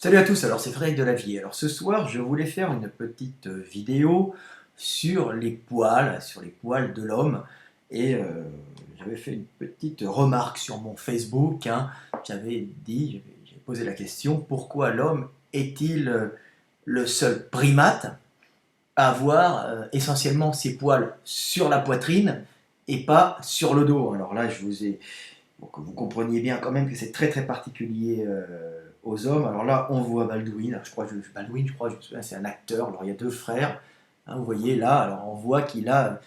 Salut à tous, alors c'est Frédéric Delavier. Alors ce soir, je voulais faire une petite vidéo sur les poils de l'homme. Et j'avais fait une petite remarque sur mon Facebook, hein. J'ai posé la question, pourquoi l'homme est-il le seul primate à avoir essentiellement ses poils sur la poitrine et pas sur le dos? Alors là, je vous ai pour que vous compreniez bien quand même que c'est très très particulier aux hommes. Alors là, on voit Baldwin, je crois, je me souviens, c'est un acteur, alors il y a deux frères, hein, vous voyez là, alors on voit qu'il a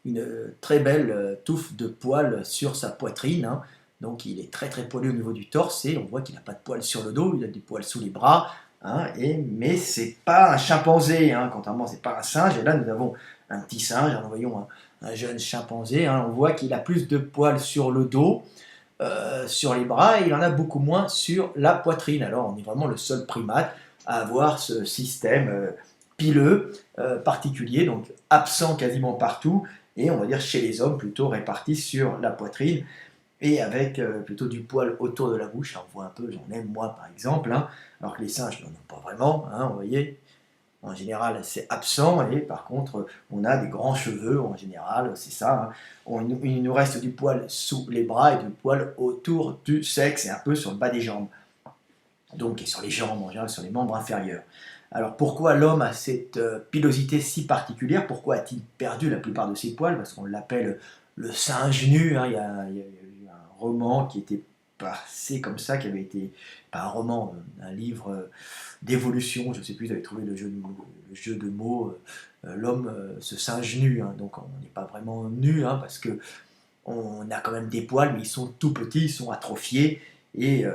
une très belle touffe de poils sur sa poitrine, hein. Donc il est très très poilu au niveau du torse, et on voit qu'il n'a pas de poils sur le dos, il a des poils sous les bras, hein, mais c'est pas un chimpanzé, hein, contrairement, c'est pas un singe, et là nous avons un petit singe, hein, nous voyons un jeune chimpanzé, hein, on voit qu'il a plus de poils sur le dos, sur les bras, et il en a beaucoup moins sur la poitrine. Alors on est vraiment le seul primate à avoir ce système pileux particulier, donc absent quasiment partout, et on va dire chez les hommes plutôt réparti sur la poitrine, et avec plutôt du poil autour de la bouche. Alors, on voit un peu, j'en ai moi par exemple, hein, alors que les singes n'en ont pas vraiment, hein, vous voyez. En général, c'est absent, et par contre, on a des grands cheveux, en général, c'est ça, hein. Il nous reste du poil sous les bras et du poil autour du sexe et un peu sur le bas des jambes. Donc, et sur les jambes, en général, sur les membres inférieurs. Alors, pourquoi l'homme a cette pilosité si particulière? Pourquoi a-t-il perdu la plupart de ses poils? Parce qu'on l'appelle le singe nu, hein. Il y a eu un roman qui était passé comme ça, qui avait été, pas un roman, un livre d'évolution, je ne sais plus, vous avez trouvé le jeu de mots, l'homme se singe nu, hein. Donc on n'est pas vraiment nu, hein, parce que on a quand même des poils, mais ils sont tout petits, ils sont atrophiés, et,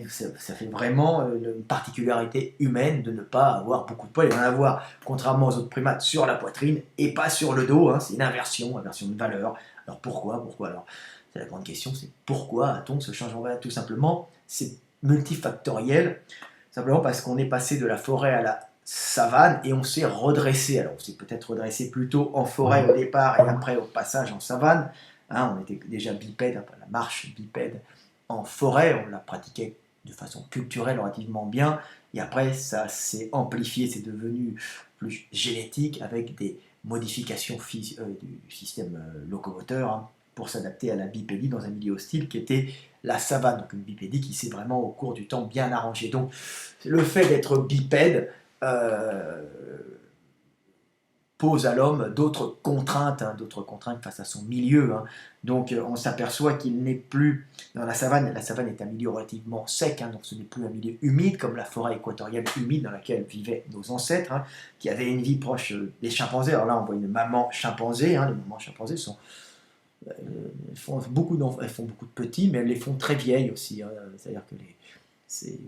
ça fait vraiment une particularité humaine de ne pas avoir beaucoup de poils et d'en avoir, contrairement aux autres primates, sur la poitrine et pas sur le dos, hein. C'est une inversion de valeur. Alors pourquoi alors? C'est la grande question, c'est pourquoi a-t-on ce changement? Tout simplement, c'est multifactoriel, simplement parce qu'on est passé de la forêt à la savane et on s'est redressé. Alors on s'est peut-être redressé plutôt en forêt au départ et après au passage en savane, hein. On était déjà bipède, hein, la marche bipède en forêt, on la pratiquait de façon culturelle relativement bien, et après ça s'est amplifié, c'est devenu plus génétique avec des modifications du système locomoteur, hein, pour s'adapter à la bipédie dans un milieu hostile qui était la savane, donc une bipédie qui s'est vraiment au cours du temps bien arrangée. Donc le fait d'être bipède euh, pose à l'homme d'autres contraintes face à son milieu, hein. Donc on s'aperçoit qu'il n'est plus dans la savane. La savane est un milieu relativement sec, hein, donc ce n'est plus un milieu humide comme la forêt équatoriale humide dans laquelle vivaient nos ancêtres, hein, qui avaient une vie proche des chimpanzés. Alors là, on voit une maman chimpanzé, hein. Les mamans chimpanzés elles font elles font beaucoup de petits, mais elles les font très vieilles aussi, hein. C'est-à-dire que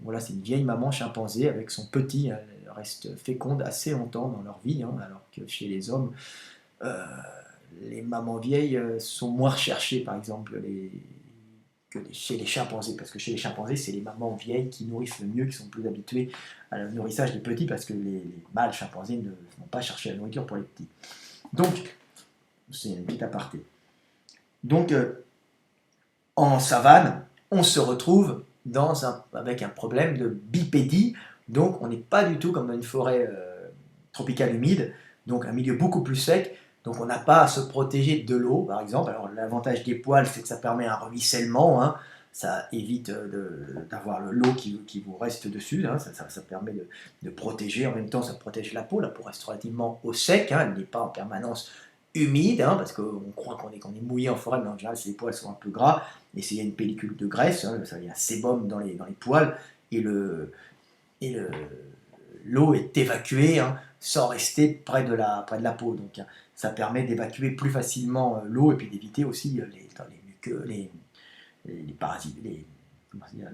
voilà, c'est une vieille maman chimpanzé avec son petit, hein. Elles restent fécondes assez longtemps dans leur vie, hein, alors que chez les hommes, euh, les mamans vieilles sont moins recherchées, par exemple, chez les chimpanzés, parce que chez les chimpanzés, c'est les mamans vieilles qui nourrissent le mieux, qui sont plus habituées à le nourrissage des petits, parce que les mâles chimpanzés ne vont pas chercher la nourriture pour les petits. Donc, c'est une petite aparté. Donc, en savane, on se retrouve avec un problème de bipédie, donc on n'est pas du tout comme dans une forêt tropicale humide, donc un milieu beaucoup plus sec, donc on n'a pas à se protéger de l'eau, par exemple. Alors l'avantage des poils, c'est que ça permet un ruissellement, hein. Ça évite d'avoir l'eau qui vous reste dessus, hein. Ça permet de protéger, en même temps ça protège la peau reste relativement au sec, hein. Elle n'est pas en permanence humide, hein, parce qu'on croit qu'on est mouillé en forêt, mais en général les poils sont un peu gras, et s'il y a une pellicule de graisse, hein, il y a un sébum dans les poils, et et l'eau est évacuée, hein, sans rester près de la peau. Donc ça permet d'évacuer plus facilement l'eau, et puis d'éviter aussi les parasites, comment dire,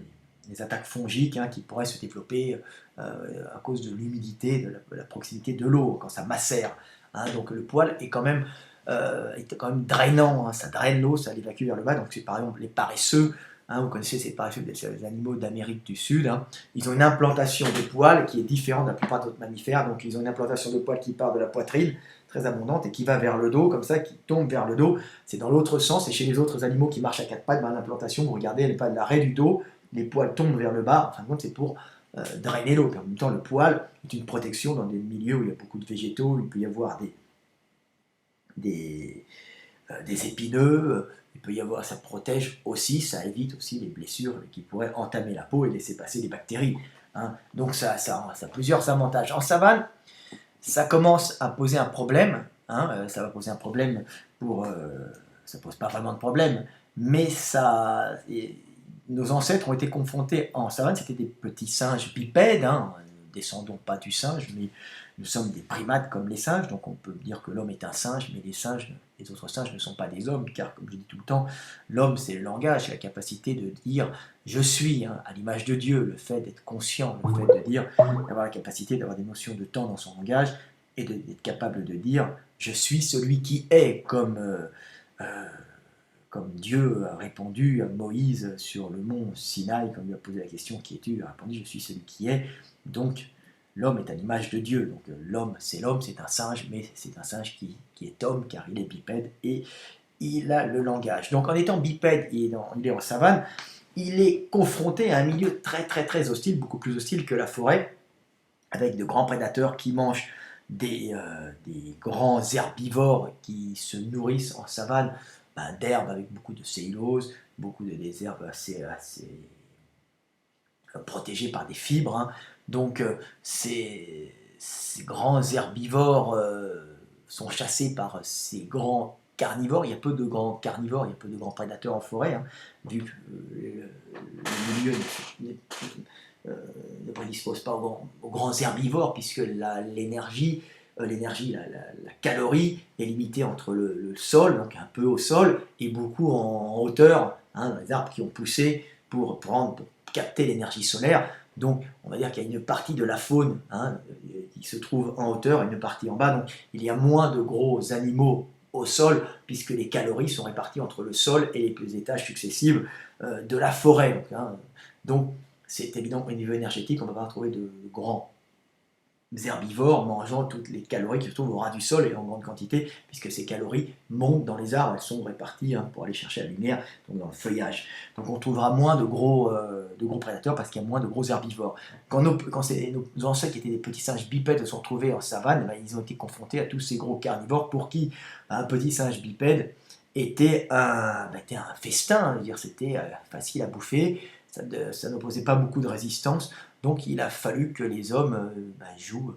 les attaques fongiques, hein, qui pourraient se développer à cause de l'humidité, de la proximité de l'eau, quand ça macère, hein. Donc le poil est quand même drainant, hein. Ça draine l'eau, ça l'évacue vers le bas. Donc c'est par exemple les paresseux, hein, vous connaissez ces paresseux, ces animaux d'Amérique du Sud, hein. Ils ont une implantation de poils qui est différente de la plupart d'autres mammifères. Donc ils ont une implantation de poils qui part de la poitrine, très abondante, et qui va vers le dos, comme ça, qui tombe vers le dos. C'est dans l'autre sens, et chez les autres animaux qui marchent à quatre pattes, l'implantation, vous regardez, elle n'est pas de l'arrêt du dos, les poils tombent vers le bas. En fin de compte, c'est pour drainer l'eau. En même temps, le poil est une protection dans des milieux où il y a beaucoup de végétaux, il peut y avoir des épineux, il peut y avoir, ça protège aussi, ça évite aussi les blessures qui pourraient entamer la peau et laisser passer des bactéries. Hein. Donc ça a plusieurs avantages. En savane, ça commence à poser un problème, hein, ça va poser un problème ça pose pas vraiment de problème, mais nos ancêtres ont été confrontés en savane, c'était des petits singes bipèdes, hein, ne descendons pas du singe, mais nous sommes des primates comme les singes, donc on peut dire que l'homme est un singe, mais les autres singes ne sont pas des hommes, car comme je dis tout le temps, l'homme c'est le langage, c'est la capacité de dire je suis, hein, à l'image de Dieu, le fait d'être conscient, le fait de dire, d'avoir la capacité d'avoir des notions de temps dans son langage, et d'être capable de dire je suis celui qui est, comme Dieu a répondu à Moïse sur le mont Sinaï, quand il lui a posé la question qui es-tu, il a répondu je suis celui qui est. Donc l'homme est à l'image de Dieu. Donc l'homme, c'est un singe, mais c'est un singe qui est homme car il est bipède et il a le langage. Donc en étant bipède, il est en savane, il est confronté à un milieu très très très hostile, beaucoup plus hostile que la forêt, avec de grands prédateurs qui mangent des grands herbivores qui se nourrissent en savane d'herbes avec beaucoup de cellulose, des herbes assez protégées par des fibres. Hein. Donc ces grands herbivores sont chassés par ces grands carnivores. Il y a peu de grands carnivores, il y a peu de grands prédateurs en forêt, hein, vu que le milieu ne prédispose pas aux grands herbivores, puisque l'énergie, la calorie est limitée entre le sol, donc un peu au sol, et beaucoup en hauteur, hein, dans les arbres qui ont poussé pour capter l'énergie solaire. Donc on va dire qu'il y a une partie de la faune, hein, qui se trouve en hauteur et une partie en bas, donc il y a moins de gros animaux au sol, puisque les calories sont réparties entre le sol et les étages successifs de la forêt. Donc c'est évident qu'au niveau énergétique, on ne va pas retrouver de grands herbivores mangeant toutes les calories qui se trouvent au ras du sol et en grande quantité, puisque ces calories montent dans les arbres, elles sont réparties, hein, pour aller chercher la lumière, donc dans le feuillage. Donc on trouvera moins de gros prédateurs parce qu'il y a moins de gros herbivores. Quand nos ancêtres qui étaient des petits singes bipèdes se sont retrouvés en savane, ils ont été confrontés à tous ces gros carnivores pour qui un petit singe bipède était un festin, c'était facile à bouffer, ça n'opposait pas beaucoup de résistance. Donc il a fallu que les hommes jouent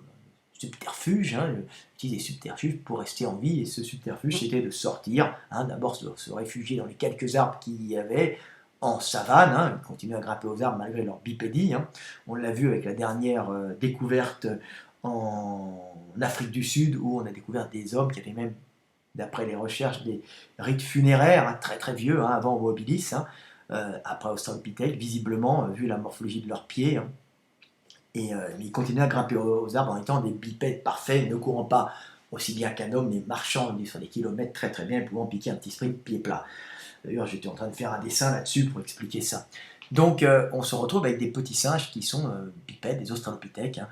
subterfuge, hein, utilisent des subterfuges pour rester en vie, et ce subterfuge c'était de sortir, hein, d'abord se réfugier dans les quelques arbres qu'il y avait en savane, hein, continuer à grimper aux arbres malgré leur bipédie. Hein. On l'a vu avec la dernière découverte en Afrique du Sud, où on a découvert des hommes qui avaient même, d'après les recherches, des rites funéraires, hein, très très vieux, hein, avant Homo habilis, hein, après Australopithèque, visiblement, vu la morphologie de leurs pieds. Hein. Mais ils continuaient à grimper aux arbres en étant des bipèdes parfaits, ne courant pas aussi bien qu'un homme, mais marchant sur des kilomètres très très bien, pouvant piquer un petit sprint pied plat. D'ailleurs, j'étais en train de faire un dessin là-dessus pour expliquer ça. Donc, on se retrouve avec des petits singes qui sont bipèdes, des australopithèques, hein.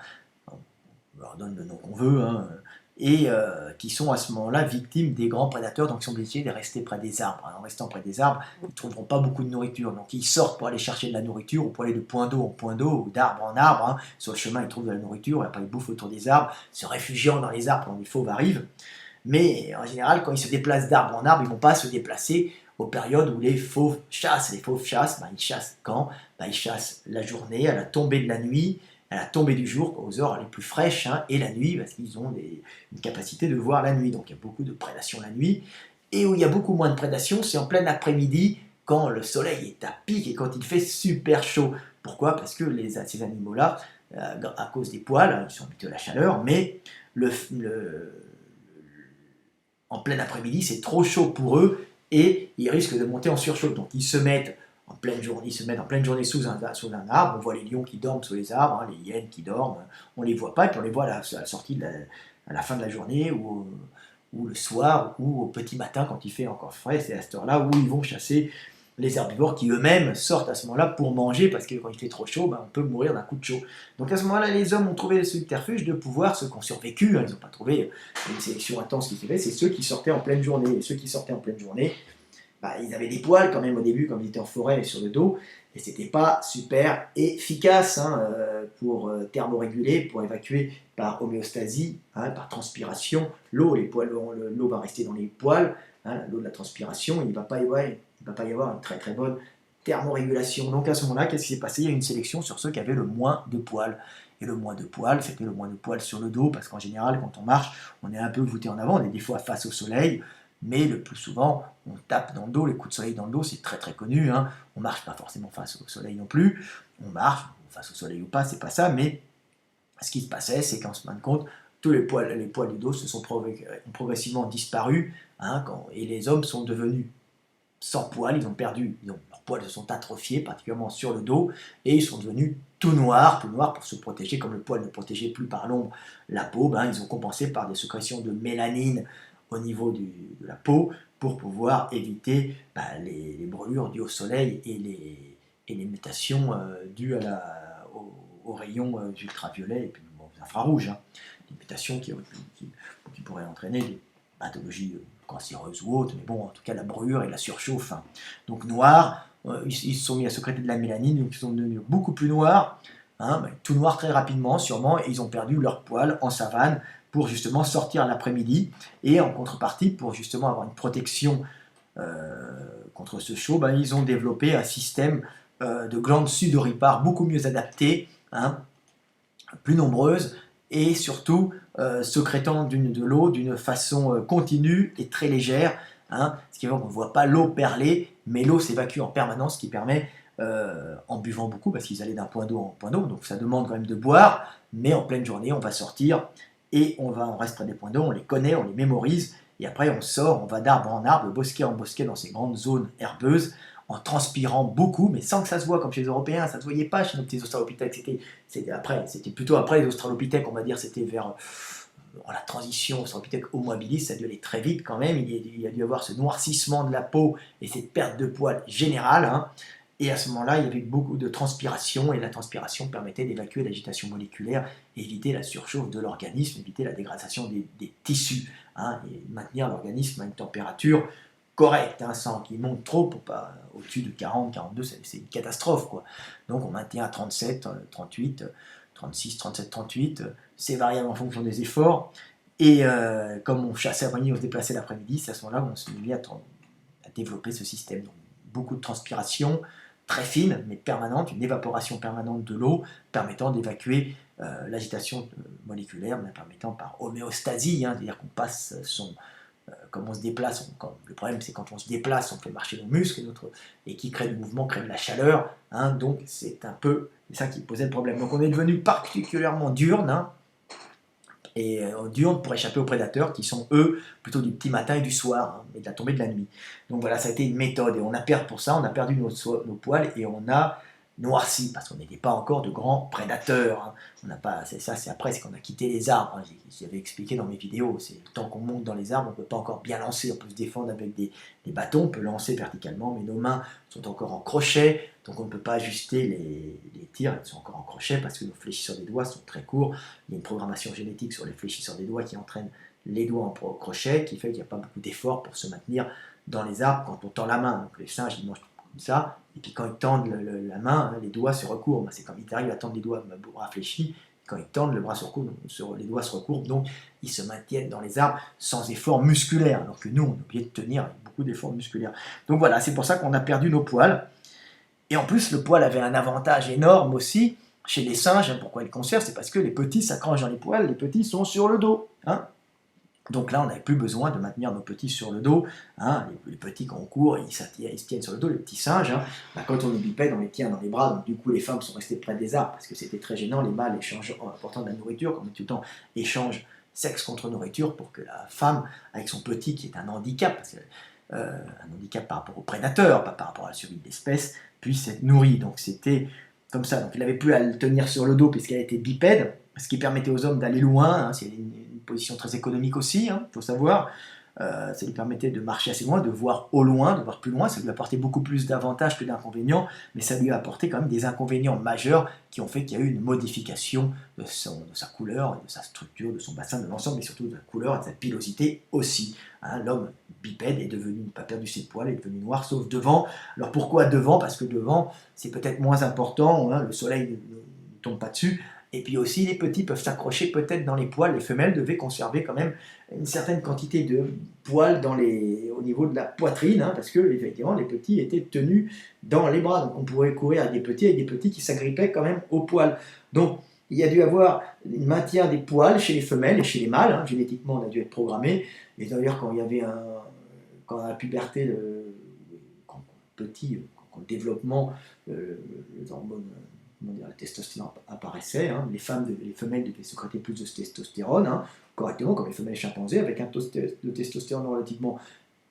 On leur donne le nom qu'on veut, hein, et qui sont à ce moment-là victimes des grands prédateurs, donc ils sont obligés de rester près des arbres. En restant près des arbres, ils ne trouveront pas beaucoup de nourriture, donc ils sortent pour aller chercher de la nourriture, ou pour aller de point d'eau en point d'eau, ou d'arbre en arbre. Hein. Sur le chemin, ils trouvent de la nourriture, et après ils bouffent autour des arbres, se réfugiant dans les arbres quand les fauves arrivent. Mais en général, quand ils se déplacent d'arbre en arbre, ils ne vont pas se déplacer aux périodes où les fauves chassent. Les fauves chassent, ils chassent quand? Ils chassent la journée, à la tombée de la nuit, à la tombée du jour, aux heures les plus fraîches, hein, et la nuit, parce qu'ils ont une capacité de voir la nuit. Donc il y a beaucoup de prédation la nuit. Et où il y a beaucoup moins de prédation, c'est en plein après-midi, quand le soleil est à pic et quand il fait super chaud. Pourquoi? Parce que ces animaux-là, à cause des poils, hein, ils sont habitués à la chaleur, mais en plein après-midi, c'est trop chaud pour eux, et ils risquent de monter en surchauffe. Donc ils se mettent en pleine journée, sous un arbre. On voit les lions qui dorment sous les arbres, hein, les hyènes qui dorment, on les voit pas, et puis on les voit à la sortie, à la fin de la journée, ou le soir, ou au petit matin quand il fait encore frais. C'est à cette heure-là où ils vont chasser les herbivores qui eux-mêmes sortent à ce moment-là pour manger, parce que quand il fait trop chaud, on peut mourir d'un coup de chaud. Donc à ce moment-là, les hommes ont trouvé le subterfuge de pouvoir, ceux qui ont survécu, hein, ils n'ont pas trouvé une sélection intense qui s'est faite, c'est ceux qui sortaient en pleine journée. Et ceux qui sortaient en pleine journée, ils avaient des poils quand même au début, comme ils étaient en forêt sur le dos, et c'était pas super efficace hein, pour thermoréguler, pour évacuer par homéostasie, hein, par transpiration, l'eau, l'eau va rester dans les poils, hein, l'eau de la transpiration, il ne va pas y avoir une très très bonne thermorégulation. Donc à ce moment-là, qu'est-ce qui s'est passé? Il y a eu une sélection sur ceux qui avaient le moins de poils. Et le moins de poils, c'était le moins de poils sur le dos, parce qu'en général, quand on marche, on est un peu voûté en avant, on est des fois face au soleil, mais le plus souvent, on tape dans le dos, les coups de soleil dans le dos, c'est très très connu, hein. On marche pas forcément face au soleil non plus, on marche face au soleil ou pas, c'est pas ça, mais ce qui se passait, c'est qu'en fin de compte, tous les poils du dos ont progressivement disparu, hein, et les hommes sont devenus sans poils, leurs poils se sont atrophiés, particulièrement sur le dos, et ils sont devenus tout noirs pour se protéger, comme le poil ne protégeait plus par l'ombre la peau, ils ont compensé par des sécrétions de mélanine au niveau de la peau pour pouvoir éviter les brûlures dues au soleil et les mutations dues aux rayons ultraviolets et puis aux infrarouges, hein. Des mutations qui pourraient entraîner des pathologies cancéreuses ou autres, mais bon, en tout cas la brûlure et la surchauffe, hein. Donc noirs, ils se sont mis à sécréter de la mélanine, donc ils sont devenus beaucoup plus noirs, hein, tout noir très rapidement sûrement, et ils ont perdu leur poil en savane pour justement sortir l'après-midi, et en contrepartie, pour justement avoir une protection contre ce chaud, ils ont développé un système de glandes sudoripares beaucoup mieux adaptées, hein, plus nombreuses, et surtout sécrétant de l'eau d'une façon continue et très légère, hein, ce qui fait qu'on ne voit pas l'eau perler, mais l'eau s'évacue en permanence, ce qui permet, en buvant beaucoup, parce qu'ils allaient d'un point d'eau en point d'eau, donc ça demande quand même de boire, mais en pleine journée, on va sortir, et on reste près des points d'eau, on les connaît, on les mémorise, et après on sort, on va d'arbre en arbre, de bosquet en bosquet dans ces grandes zones herbeuses, en transpirant beaucoup, mais sans que ça se voit comme chez les Européens, ça ne se voyait pas chez nos petits australopithèques, c'était plutôt après les australopithèques, on va dire, c'était vers la transition australopithèque homo habilis, ça a dû aller très vite quand même, il y a dû y avoir ce noircissement de la peau et cette perte de poils générale, hein. Et à ce moment-là, il y avait beaucoup de transpiration, et la transpiration permettait d'évacuer l'agitation moléculaire, éviter la surchauffe de l'organisme, éviter la dégradation des tissus, hein, et maintenir l'organisme à une température correcte, hein, sans qu'il monte trop, pour pas au-dessus de 40, 42, c'est une catastrophe, quoi. Donc on maintient à 37, 38, 36, 37, 38, c'est variable en fonction des efforts, et comme on chassait l'après-midi, on se déplaçait l'après-midi, c'est à ce moment-là qu'on se met à développer ce système. Donc, beaucoup de transpiration, très fine, mais permanente, une évaporation permanente de l'eau, permettant d'évacuer l'agitation moléculaire, mais permettant par homéostasie, hein, c'est-à-dire qu'on passe comme on se déplace, le problème c'est quand on se déplace, on fait marcher nos muscles, et qui crée du mouvement, crée de la chaleur, hein, donc c'est ça qui posait le problème. Donc on est devenu particulièrement diurne, hein, et diurne pour échapper aux prédateurs qui sont eux plutôt du petit matin et du soir, hein, et de la tombée de la nuit. Donc voilà, ça a été une méthode, et on a perdu nos poils, et on a noirci, parce qu'on n'était pas encore de grands prédateurs, hein. C'est après, c'est qu'on a quitté les arbres, hein. J'avais expliqué dans mes vidéos, c'est le temps qu'on monte dans les arbres, on ne peut pas encore bien lancer, on peut se défendre avec des bâtons, on peut lancer verticalement, mais nos mains sont encore en crochet, donc on ne peut pas ajuster les tirs, elles sont encore en crochet, parce que nos fléchisseurs des doigts sont très courts. Il y a une programmation génétique sur les fléchisseurs des doigts qui entraîne les doigts en crochet, qui fait qu'il n'y a pas beaucoup d'efforts pour se maintenir dans les arbres quand on tend la main. Donc les singes, ils mangent comme ça, et puis quand ils tendent la main, hein, les doigts se recourbent. C'est comme ils arrivent à tendre les doigts rafléchis, quand ils tendent, le bras se recourbe, les doigts se recourbent, donc ils se maintiennent dans les arbres sans effort musculaire, alors que nous, on est obligé de tenir avec beaucoup d'efforts musculaires. Donc voilà, c'est pour ça qu'on a perdu nos poils. Et en plus, le poil avait un avantage énorme aussi chez les singes. Pourquoi ils le conservent? C'est parce que les petits s'accrochent dans les poils, les petits sont sur le dos, hein. Donc là, on n'avait plus besoin de maintenir nos petits sur le dos, hein. Les petits, quand on court, ils se tiennent sur le dos, les petits singes, hein. Quand on est bipède, on les tient dans les bras, donc du coup, les femmes sont restées près des arbres, parce que c'était très gênant, les mâles échangent en apportant de la nourriture, comme tout le temps, échangent sexe contre nourriture, pour que la femme, avec son petit, qui est un handicap, parce que, un handicap par rapport aux prédateurs, pas par rapport à la survie de l'espèce, puisse être nourrie. Donc c'était comme ça. Donc il n'avait plus à le tenir sur le dos, puisqu'elle était bipède, ce qui permettait aux hommes d'aller loin, hein. C'est une position très économique aussi, il faut savoir. ça lui permettait de marcher assez loin, de voir au loin, de voir plus loin. Ça lui apportait beaucoup plus d'avantages que d'inconvénients, mais ça lui a apporté quand même des inconvénients majeurs qui ont fait qu'il y a eu une modification de sa couleur, de sa structure, de son bassin, de l'ensemble, mais surtout de sa couleur et de sa pilosité aussi. Hein, l'homme bipède est devenu, n'a pas perdu ses poils, est devenu noir, sauf devant. Alors pourquoi devant? Parce que devant, c'est peut-être moins important, hein, le soleil ne tombe pas dessus. Et puis aussi, les petits peuvent s'accrocher peut-être dans les poils. Les femelles devaient conserver quand même une certaine quantité de poils au niveau de la poitrine, hein, parce que effectivement, les petits étaient tenus dans les bras. Donc on pourrait courir avec des petits qui s'agrippaient quand même aux poils. Donc il y a dû avoir un maintien des poils chez les femelles et chez les mâles. Hein. Génétiquement, on a dû être programmé. Et d'ailleurs, quand il y avait quand à la puberté, quand le développement, les hormones, comment dire, la testostérone apparaissait, hein, les femelles devaient sécréter plus de testostérone, hein, correctement, comme les femelles chimpanzés, avec un taux de testostérone relativement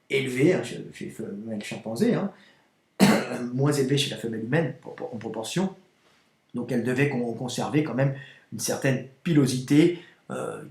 élevé, hein, chez les femelles chimpanzés, hein, moins élevé chez la femelle humaine en proportion. Donc elle devait conserver quand même une certaine pilosité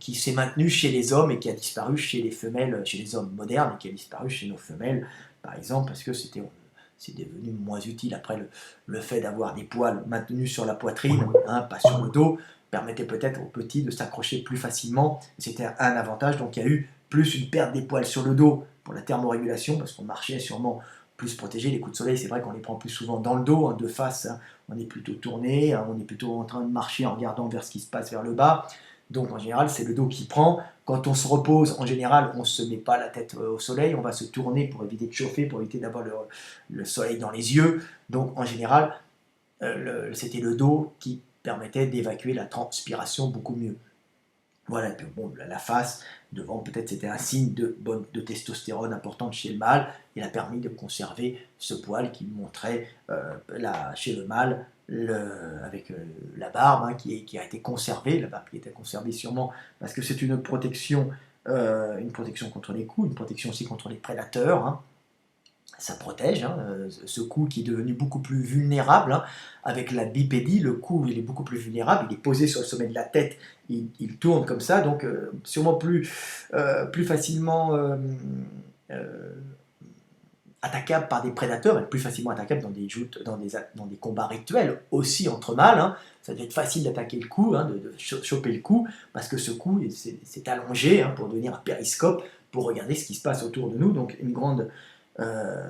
qui s'est maintenue chez les hommes et qui a disparu chez les femelles, chez les hommes modernes, et qui a disparu chez nos femelles, par exemple, parce que c'est devenu moins utile. Après, le fait d'avoir des poils maintenus sur la poitrine, hein, pas sur le dos, permettait peut-être aux petits de s'accrocher plus facilement. C'était un avantage. Donc il y a eu plus une perte des poils sur le dos pour la thermorégulation, parce qu'on marchait sûrement plus protégé. Les coups de soleil, c'est vrai qu'on les prend plus souvent dans le dos, hein, de face. Hein. On est plutôt tourné, hein, on est plutôt en train de marcher en regardant vers ce qui se passe vers le bas. Donc en général, c'est le dos qui prend. Quand on se repose, en général, on ne se met pas la tête au soleil, on va se tourner pour éviter de chauffer, pour éviter d'avoir le soleil dans les yeux. Donc en général, c'était le dos qui permettait d'évacuer la transpiration beaucoup mieux. Voilà, et puis bon, la face, devant, peut-être c'était un signe de testostérone importante chez le mâle. Il a permis de conserver ce poil qui montrait chez le mâle avec la barbe, hein, qui a été conservée, la barbe qui était conservée sûrement parce que c'est une protection contre les coups, une protection aussi contre les prédateurs. Hein. Ça protège, hein, ce cou qui est devenu beaucoup plus vulnérable. Hein. Avec la bipédie, le cou il est beaucoup plus vulnérable, il est posé sur le sommet de la tête, il tourne comme ça, donc sûrement plus facilement attaquable par des prédateurs, et plus facilement attaquable dans des joutes, dans des combats rituels, aussi entre mâles. Hein. Ça doit être facile d'attaquer le cou, hein, de choper le cou, parce que ce cou s'est allongé, hein, pour devenir un périscope, pour regarder ce qui se passe autour de nous, donc une grande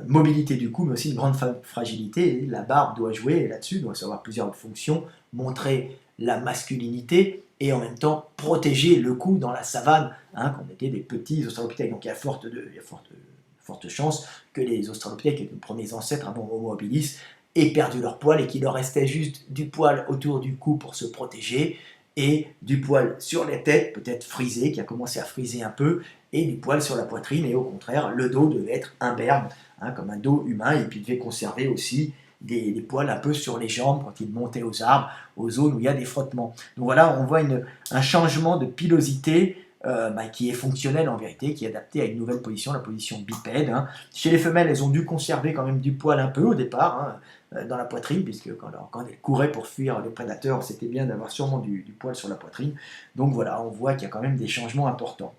mobilité du cou, mais aussi une grande fragilité. Et la barbe doit jouer là-dessus, doit avoir plusieurs fonctions, montrer la masculinité et en même temps protéger le cou dans la savane, hein, quand on était des petits australopithèques. Donc il y a forte chance que les australopithèques, les premiers ancêtres avant Homo habilis, aient perdu leur poil et qu'il leur restait juste du poil autour du cou pour se protéger et du poil sur les têtes, peut-être frisé, qui a commencé à friser un peu, et du poil sur la poitrine, et au contraire, le dos devait être imberbe, hein, comme un dos humain, et puis il devait conserver aussi des poils un peu sur les jambes quand il montait aux arbres, aux zones où il y a des frottements. Donc voilà, on voit un changement de pilosité qui est fonctionnel en vérité, qui est adapté à une nouvelle position, la position bipède. Hein. Chez les femelles, elles ont dû conserver quand même du poil un peu au départ, hein, dans la poitrine, puisque quand elles couraient pour fuir les prédateurs, c'était bien d'avoir sûrement du poil sur la poitrine. Donc voilà, on voit qu'il y a quand même des changements importants.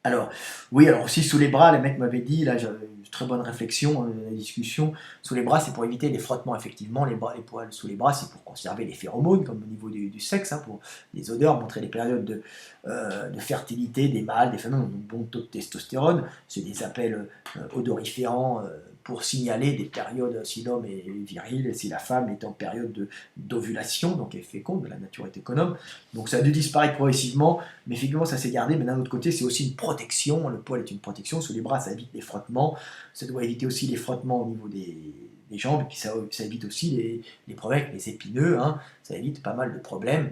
Alors, oui, alors aussi sous les bras, les mecs m'avaient dit, là j'avais une très bonne réflexion, la discussion, sous les bras c'est pour éviter les frottements, effectivement, les poils sous les bras c'est pour conserver les phéromones, comme au niveau du sexe, hein, pour les odeurs, montrer les périodes de fertilité des mâles, des femelles, donc bon taux de testostérone, c'est des appels odoriférants pour signaler des périodes si l'homme est viril et si la femme est en période d'ovulation, donc elle est féconde, la nature est économe, donc ça a dû disparaître progressivement, mais effectivement ça s'est gardé, mais d'un autre côté c'est aussi une protection, le poil est une protection, sous les bras ça évite les frottements, ça doit éviter aussi les frottements au niveau des jambes, et puis ça évite aussi les problèmes avec les épineux, hein, ça évite pas mal de problèmes.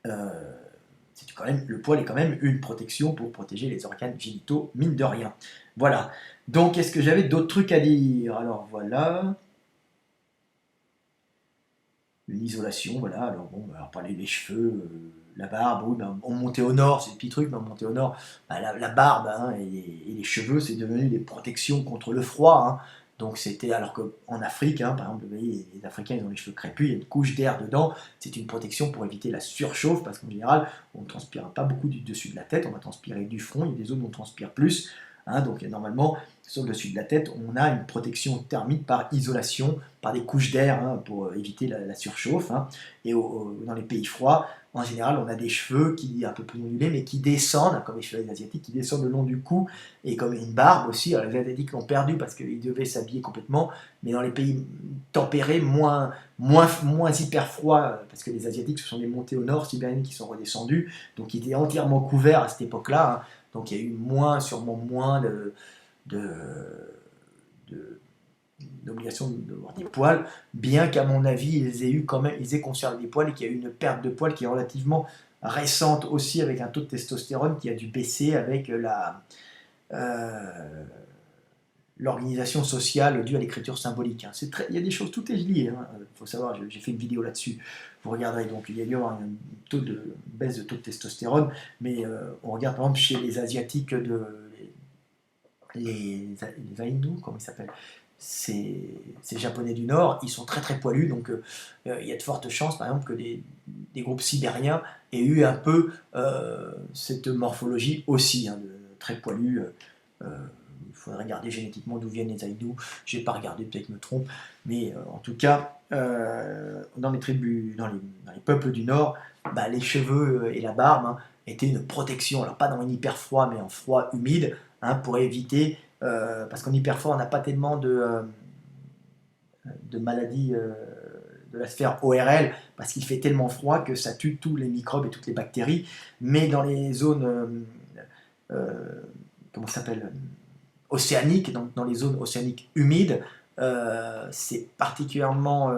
Le poil est quand même une protection pour protéger les organes génitaux, mine de rien. Voilà. Donc, est-ce que j'avais d'autres trucs à dire? Alors, voilà. Une isolation, voilà. Alors, bon, on va parler des cheveux, la barbe, oui, ben, on montait au nord, c'est le petit truc, mais on montait au nord. Ben, la barbe, hein, et les cheveux, c'est devenu des protections contre le froid, hein. Donc c'était, alors qu'en Afrique, hein, par exemple, vous voyez, les Africains ils ont les cheveux crépus, il y a une couche d'air dedans, c'est une protection pour éviter la surchauffe, parce qu'en général, on ne transpire pas beaucoup du dessus de la tête, on va transpirer du front, il y a des zones où on transpire plus, hein, donc normalement, sur le dessus de la tête, on a une protection thermique par isolation, par des couches d'air, hein, pour éviter la surchauffe, hein. Et dans les pays froids, en général, on a des cheveux qui un peu plus ondulés, mais qui descendent, comme les cheveux des Asiatiques, qui descendent le long du cou, et comme une barbe aussi. Alors, les Asiatiques l'ont perdu parce qu'ils devaient s'habiller complètement, mais dans les pays tempérés, moins hyper froids, parce que les Asiatiques se sont démontés au nord, sibériens qui sont redescendus, donc ils étaient entièrement couverts à cette époque-là, hein. Donc il y a eu sûrement moins de, de d'obligation d'avoir des poils, bien qu'à mon avis, ils aient conservé des poils et qu'il y a eu une perte de poils qui est relativement récente aussi, avec un taux de testostérone qui a dû baisser avec euh, l'organisation sociale due à l'écriture symbolique, hein. Il y a des choses, tout est lié, hein. Faut savoir, j'ai fait une vidéo là-dessus, vous regarderez, donc il y a eu une baisse de taux de testostérone, mais on regarde par exemple chez les Asiatiques, les Aïnous, comment ils s'appellent, ces Japonais du Nord, ils sont très très poilus, donc il y a de fortes chances, par exemple, que des groupes sibériens aient eu un peu cette morphologie aussi, hein, très poilus. Il faudrait regarder génétiquement d'où viennent les Aïnous. Je n'ai pas regardé, peut-être que je me trompe, mais en tout cas, dans les tribus, dans les peuples du Nord, bah, les cheveux et la barbe, hein, étaient une protection. Alors pas dans un hyper froid, mais en froid humide, hein, pour éviter, parce qu'en hyper froid, on n'a pas tellement de maladies de la sphère ORL, parce qu'il fait tellement froid que ça tue tous les microbes et toutes les bactéries. Mais dans les zones, comment ça s'appelle, océaniques, donc dans les zones océaniques humides, c'est particulièrement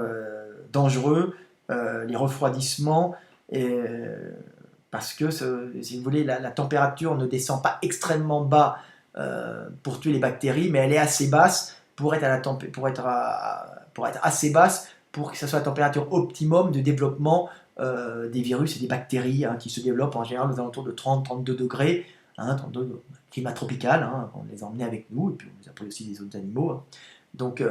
dangereux, les refroidissements, parce que, si vous voulez, la température ne descend pas extrêmement bas pour tuer les bactéries, mais elle est assez basse pour être assez basse pour que ce soit la température optimum de développement des virus et des bactéries, hein, qui se développent en général aux alentours de 30-32 degrés, hein, 32, climat tropical, hein, on les a emmenés avec nous, et puis on a aussi des autres animaux, hein. Donc,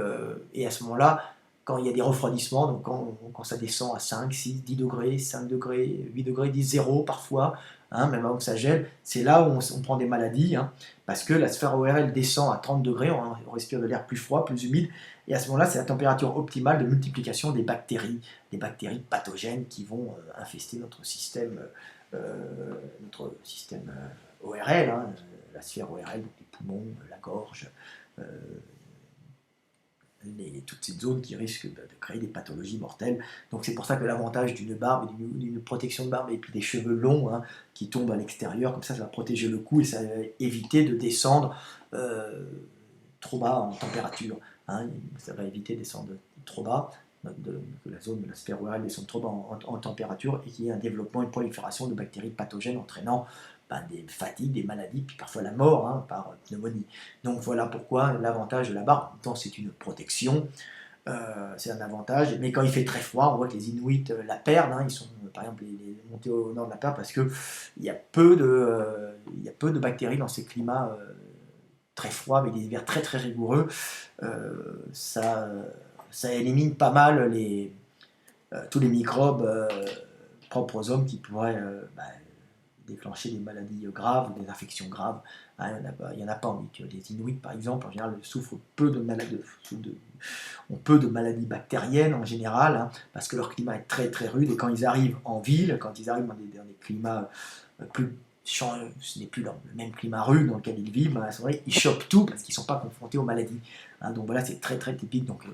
et à ce moment-là, quand il y a des refroidissements, donc quand ça descend à 5, 6, 10 degrés, 5 degrés, 8 degrés, 10, 0 parfois, hein, même avant que ça gèle, c'est là où on prend des maladies, hein, parce que la sphère ORL descend à 30 degrés, on respire de l'air plus froid, plus humide, et à ce moment-là, c'est la température optimale de multiplication des bactéries pathogènes qui vont infester notre système ORL, hein, la sphère ORL, donc les poumons, la gorge, euh, toutes ces zones qui risquent de créer des pathologies mortelles. Donc c'est pour ça que l'avantage d'une barbe, d'une protection de barbe et puis des cheveux longs, hein, qui tombent à l'extérieur, comme ça va protéger le cou et ça va éviter de descendre trop bas en température, hein. Ça va éviter de descendre trop bas, que la zone de la sphère orale descende trop bas en température et qu'il y ait un développement, une prolifération de bactéries pathogènes entraînant des fatigues, des maladies, puis parfois la mort, hein, par pneumonie. Donc voilà pourquoi l'avantage de la barbe, tant c'est une protection, c'est un avantage, mais quand il fait très froid, on voit que les Inuits la perdent, hein, ils sont par exemple les montés au nord de la perdent parce qu'il y a peu de bactéries dans ces climats très froids, avec des hivers très très rigoureux. Ça élimine pas mal tous les microbes propres aux hommes qui pourraient déclencher des maladies graves, des infections graves, hein. Il n'y en a pas en Inuit. Les Inuits, par exemple, en général, souffrent ont peu de maladies bactériennes en général, hein, parce que leur climat est très très rude, et quand ils arrivent en ville, quand ils arrivent dans des climats ce n'est plus le même climat rude dans lequel ils vivent, à ce moment-là, ils chopent tout parce qu'ils ne sont pas confrontés aux maladies, hein. Donc voilà, c'est très très typique. Donc,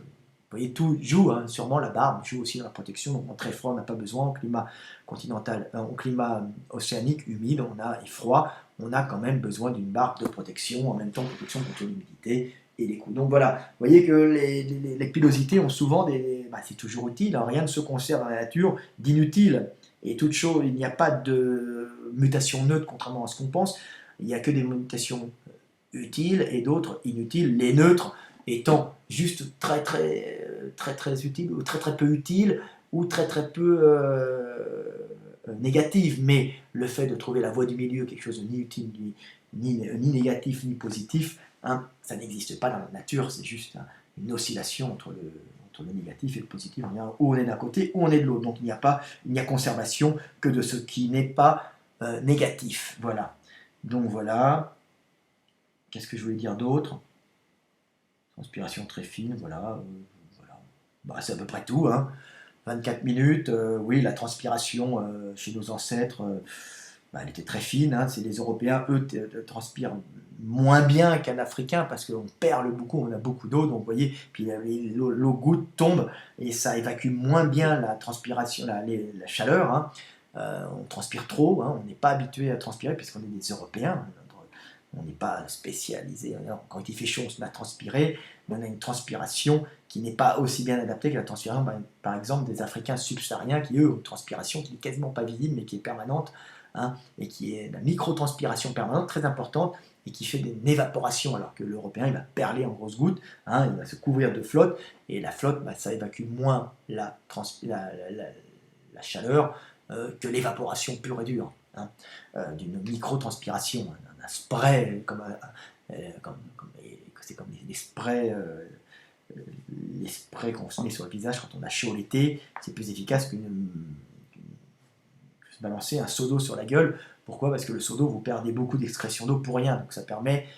vous voyez, tout joue, hein, sûrement la barbe joue aussi dans la protection. Donc en très froid, on n'a pas besoin. Au climat continental, au climat océanique, humide, et froid, on a quand même besoin d'une barbe de protection, en même temps protection contre l'humidité et les coups. Donc voilà, vous voyez que les pilosités ont souvent c'est toujours utile, hein, rien ne se conserve dans la nature d'inutile. Et toute chose, il n'y a pas de mutation neutre, contrairement à ce qu'on pense. Il n'y a que des mutations utiles et d'autres inutiles. Les neutres étant juste très très très très utiles ou très très peu utiles ou très très peu négatives. Mais le fait de trouver la voie du milieu, quelque chose de ni utile, ni négatif, ni positif, hein, ça n'existe pas dans la nature. C'est juste une oscillation entre le négatif et le positif, où on est d'un côté, où on est de l'autre. Donc il n'y a conservation que de ce qui n'est pas négatif. Voilà. Donc voilà. Qu'est-ce que je voulais dire d'autre? Transpiration très fine, voilà. Voilà. Bah, c'est à peu près tout, hein. 24 minutes, oui, la transpiration chez nos ancêtres, bah, elle était très fine. Hein. C'est les Européens, eux, transpirent moins bien qu'un Africain parce qu'on perd beaucoup, on a beaucoup d'eau, donc vous voyez, puis l'eau goutte, tombe et ça évacue moins bien la transpiration, la chaleur. Hein. On transpire trop, hein. On n'est pas habitué à transpirer puisqu'on est des Européens. On n'est pas spécialisé. Quand il fait chaud, on se met à transpirer, mais on a une transpiration qui n'est pas aussi bien adaptée que la transpiration, par exemple, des Africains subsahariens qui, eux, ont une transpiration qui n'est quasiment pas visible, mais qui est permanente, hein, et qui est la microtranspiration permanente, très importante, et qui fait une évaporation, alors que l'Européen, il va perler en grosses gouttes, hein, il va se couvrir de flotte, et la flotte, ça évacue moins la chaleur que l'évaporation pure et dure, hein, d'une microtranspiration, un spray, c'est comme les sprays qu'on se met sur le visage quand on a chaud l'été, c'est plus efficace que se balancer un seau d'eau sur la gueule. Pourquoi? Parce que le seau d'eau, vous perdez beaucoup d'excrétion d'eau pour rien, donc ça permet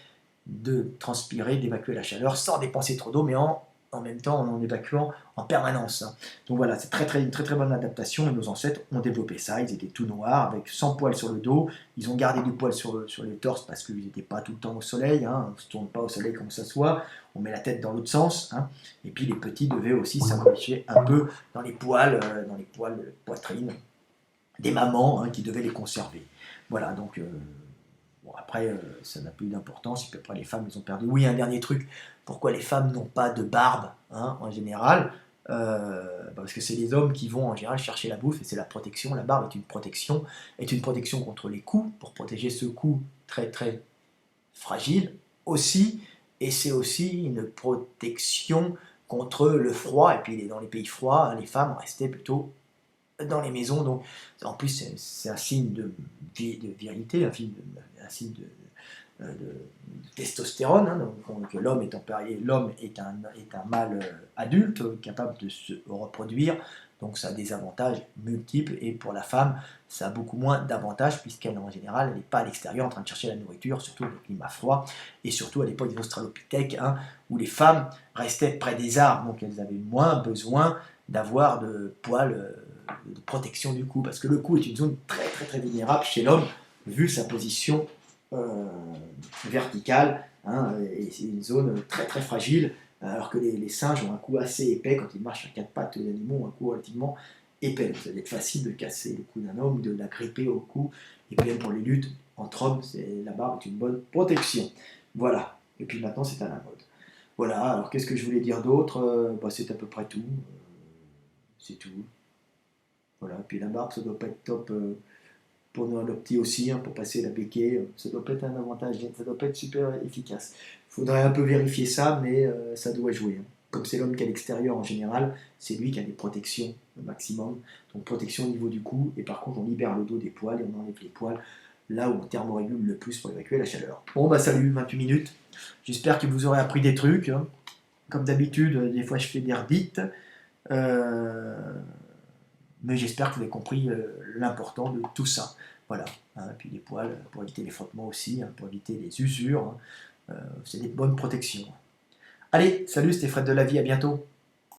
de transpirer, d'évacuer la chaleur sans dépenser trop d'eau, mais en même temps en évacuant en permanence. Hein. Donc voilà, c'est une très bonne adaptation, et nos ancêtres ont développé ça. Ils étaient tout noirs, avec 100 poils sur le dos, ils ont gardé du poil sur le torse parce qu'ils n'étaient pas tout le temps au soleil, hein. On ne se tourne pas au soleil comme ça soit, on met la tête dans l'autre sens, hein. Et puis les petits devaient aussi s'accrocher un peu dans les poils de poitrine des mamans, hein, qui devaient les conserver. Voilà, donc bon, après, ça n'a plus d'importance, et puis après les femmes, ils ont perdu. Oui, un dernier truc, pourquoi les femmes n'ont pas de barbe, hein, en général? Parce que c'est les hommes qui vont en général chercher la bouffe, et c'est la protection. La barbe est une protection contre les coups, pour protéger ce cou très très fragile aussi, et c'est aussi une protection contre le froid, et puis dans les pays froids, hein, les femmes restaient plutôt dans les maisons. Donc, en plus, c'est un signe de virilité, un signe de testostérone. Hein, donc l'homme est un mâle adulte capable de se reproduire. Donc ça a des avantages multiples, et pour la femme, ça a beaucoup moins d'avantages puisqu'elle, en général, elle n'est pas à l'extérieur en train de chercher la nourriture, surtout dans le climat froid, et surtout à l'époque des Australopithèques, hein, où les femmes restaient près des arbres, donc elles avaient moins besoin d'avoir de poils de protection du cou, parce que le cou est une zone très vulnérable chez l'homme, vu sa position verticale, hein, et c'est une zone très fragile, alors que les singes ont un cou assez épais quand ils marchent à quatre pattes. Les animaux ont un cou relativement épais, donc ça va être facile de casser le cou d'un homme, de la gripper au cou, et puis même pour les luttes entre hommes, la barbe est une bonne protection. Voilà, et puis maintenant c'est à la mode. Voilà, alors qu'est-ce que je voulais dire d'autre? C'est à peu près tout, c'est tout. Voilà, puis la barbe, ça doit pas être top pour le petit aussi, hein, pour passer la béquille, ça doit pas être un avantage, ça doit pas être super efficace. Il faudrait un peu vérifier ça, mais ça doit jouer. Hein. Comme c'est l'homme qui est à l'extérieur en général, c'est lui qui a des protections au maximum. Donc protection au niveau du cou, et par contre on libère le dos des poils et on enlève les poils là où on thermorégule le plus pour évacuer la chaleur. Bon bah salut, 28 minutes. J'espère que vous aurez appris des trucs. Hein. Comme d'habitude, des fois je fais des redites. Mais j'espère que vous avez compris l'important de tout ça. Voilà. Hein, puis les poils, pour éviter les frottements aussi, hein, pour éviter les usures. Hein, c'est des bonnes protections. Allez, salut, c'était Fred de la vie, à bientôt.